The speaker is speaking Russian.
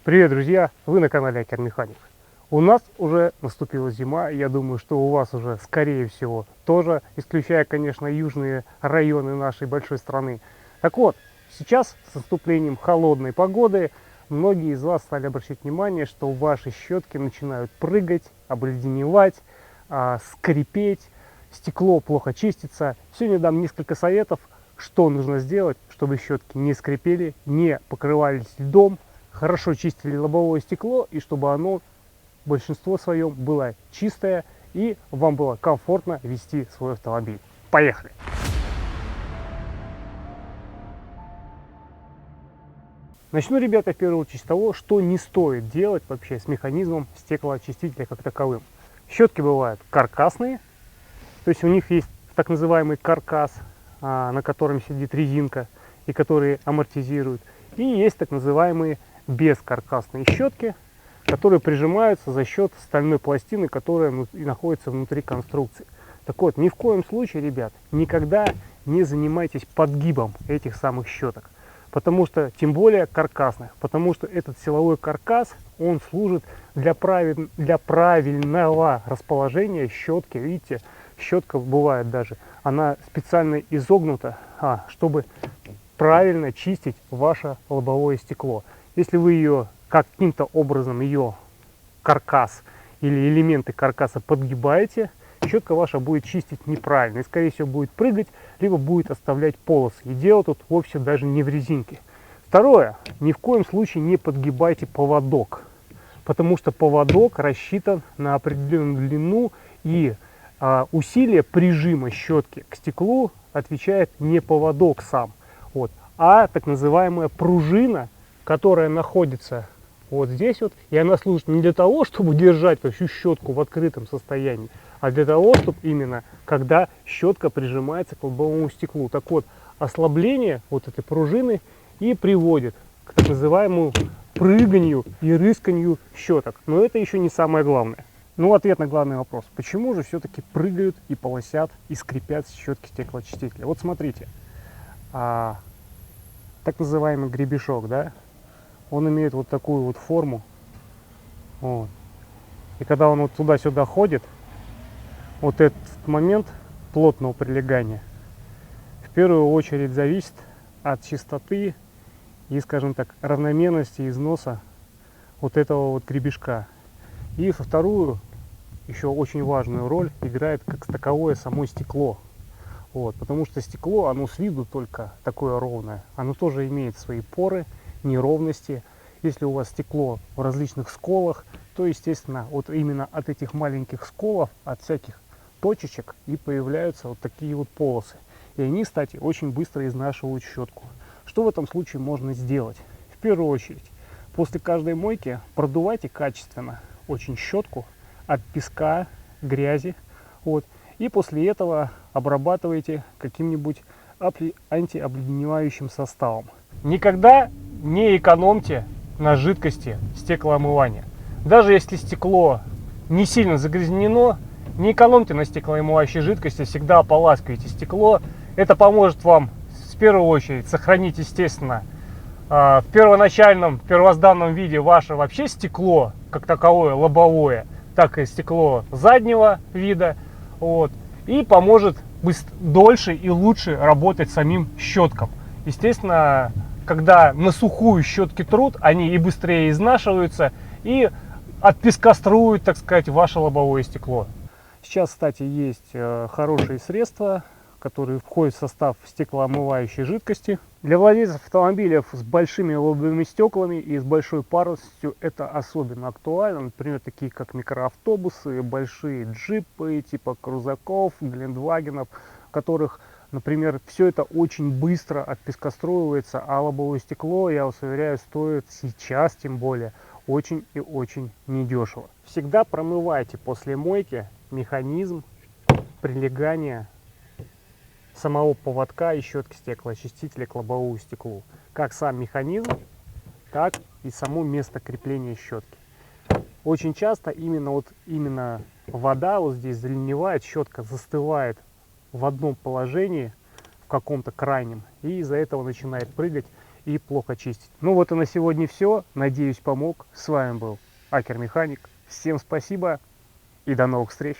Привет, друзья! Вы на канале Океан-Механик. У нас уже наступила зима, и я думаю, что у вас уже, скорее всего, тоже, исключая, конечно, южные районы нашей большой страны. Так вот, сейчас с наступлением холодной погоды многие из вас стали обращать внимание, что ваши щетки начинают прыгать, обледеневать, скрипеть, стекло плохо чистится. Сегодня дам несколько советов, что нужно сделать, чтобы щетки не скрипели, не покрывались льдом, хорошо чистили лобовое стекло, и чтобы оно в большинство своем было чистое и вам было комфортно вести свой автомобиль. Поехали! Начну, ребята, в первую очередь с того, что не стоит делать вообще с механизмом стеклоочистителя как таковым. Щетки бывают каркасные, то есть у них есть так называемый каркас, на котором сидит резинка и которые амортизируют. И есть так называемые бескаркасные щетки, которые прижимаются за счет стальной пластины, которая находится внутри конструкции. Так вот, ни в коем случае, ребят, никогда не занимайтесь подгибом этих самых щеток, потому что, тем более каркасных, потому что этот силовой каркас, он служит для правильного расположения щетки. Видите, щетка бывает даже, она специально изогнута, чтобы правильно чистить ваше лобовое стекло. Если вы ее каким-то образом, ее каркас или элементы каркаса подгибаете, щетка ваша будет чистить неправильно и, скорее всего, будет прыгать, либо будет оставлять полосы. И дело тут вовсе даже не в резинке. Второе, ни в коем случае не подгибайте поводок, потому что поводок рассчитан на определенную длину, и усилие прижима щетки к стеклу отвечает не поводок сам, а так называемая пружина, которая находится вот здесь вот, и она служит не для того, чтобы держать всю щетку в открытом состоянии, а для того, чтобы именно когда щетка прижимается к лобовому стеклу. Так вот, ослабление вот этой пружины и приводит к так называемому прыганию и рысканью щеток. Но это еще не самое главное. Ну, ответ на главный вопрос: почему же все-таки прыгают и полосят и скрипят щетки стеклоочистителя? Вот смотрите, так называемый гребешок, да, он имеет вот такую вот форму, вот. И когда он вот туда-сюда ходит, вот этот момент плотного прилегания в первую очередь зависит от чистоты и, скажем так, равномерности износа вот этого вот гребешка. И во вторую, еще очень важную роль играет как таковое само стекло. Потому что стекло, оно с виду только такое ровное, оно тоже имеет свои поры, неровности. Если у вас стекло в различных сколах, то, естественно, вот именно от этих маленьких сколов, от всяких точечек и появляются вот такие вот полосы. И они, кстати, очень быстро изнашивают щетку. Что в этом случае можно сделать? В первую очередь, после каждой мойки продувайте качественно очень щетку от песка, грязи. И после этого обрабатывайте каким-нибудь антиобледеневающим составом. Никогда не экономьте на жидкости стеклоомывания. Даже если стекло не сильно загрязнено, не экономьте на стеклоомывающей жидкости, всегда ополаскивайте стекло. Это поможет вам в первую очередь сохранить, естественно, в первоначальном, первозданном виде ваше вообще стекло, как таковое лобовое, так и стекло заднего вида. И поможет дольше и лучше работать самим щеткам. Естественно, когда на сухую щетки трут, они и быстрее изнашиваются, и отпескоструют, так сказать, ваше лобовое стекло. Сейчас, кстати, есть хорошие средства, которые входят в состав стеклоомывающей жидкости. Для владельцев автомобилей с большими лобовыми стеклами и с большой парусностью это особенно актуально. Например, такие как микроавтобусы, большие джипы типа крузаков, гелендвагенов, в которых, например, все это очень быстро отпескоструивается, а лобовое стекло, я вас уверяю, стоит сейчас, тем более, очень и очень недешево. Всегда промывайте после мойки механизм прилегания самого поводка и щетки стеклоочистителя к лобовому стеклу. Как сам механизм, так и само место крепления щетки. Очень часто именно вода вот здесь заливает, щетка застывает в одном положении, в каком-то крайнем, и из-за этого начинает прыгать. и плохо чистить. Ну вот и на сегодня все. Надеюсь, помог. С вами был Акер Механик. Всем спасибо и до новых встреч.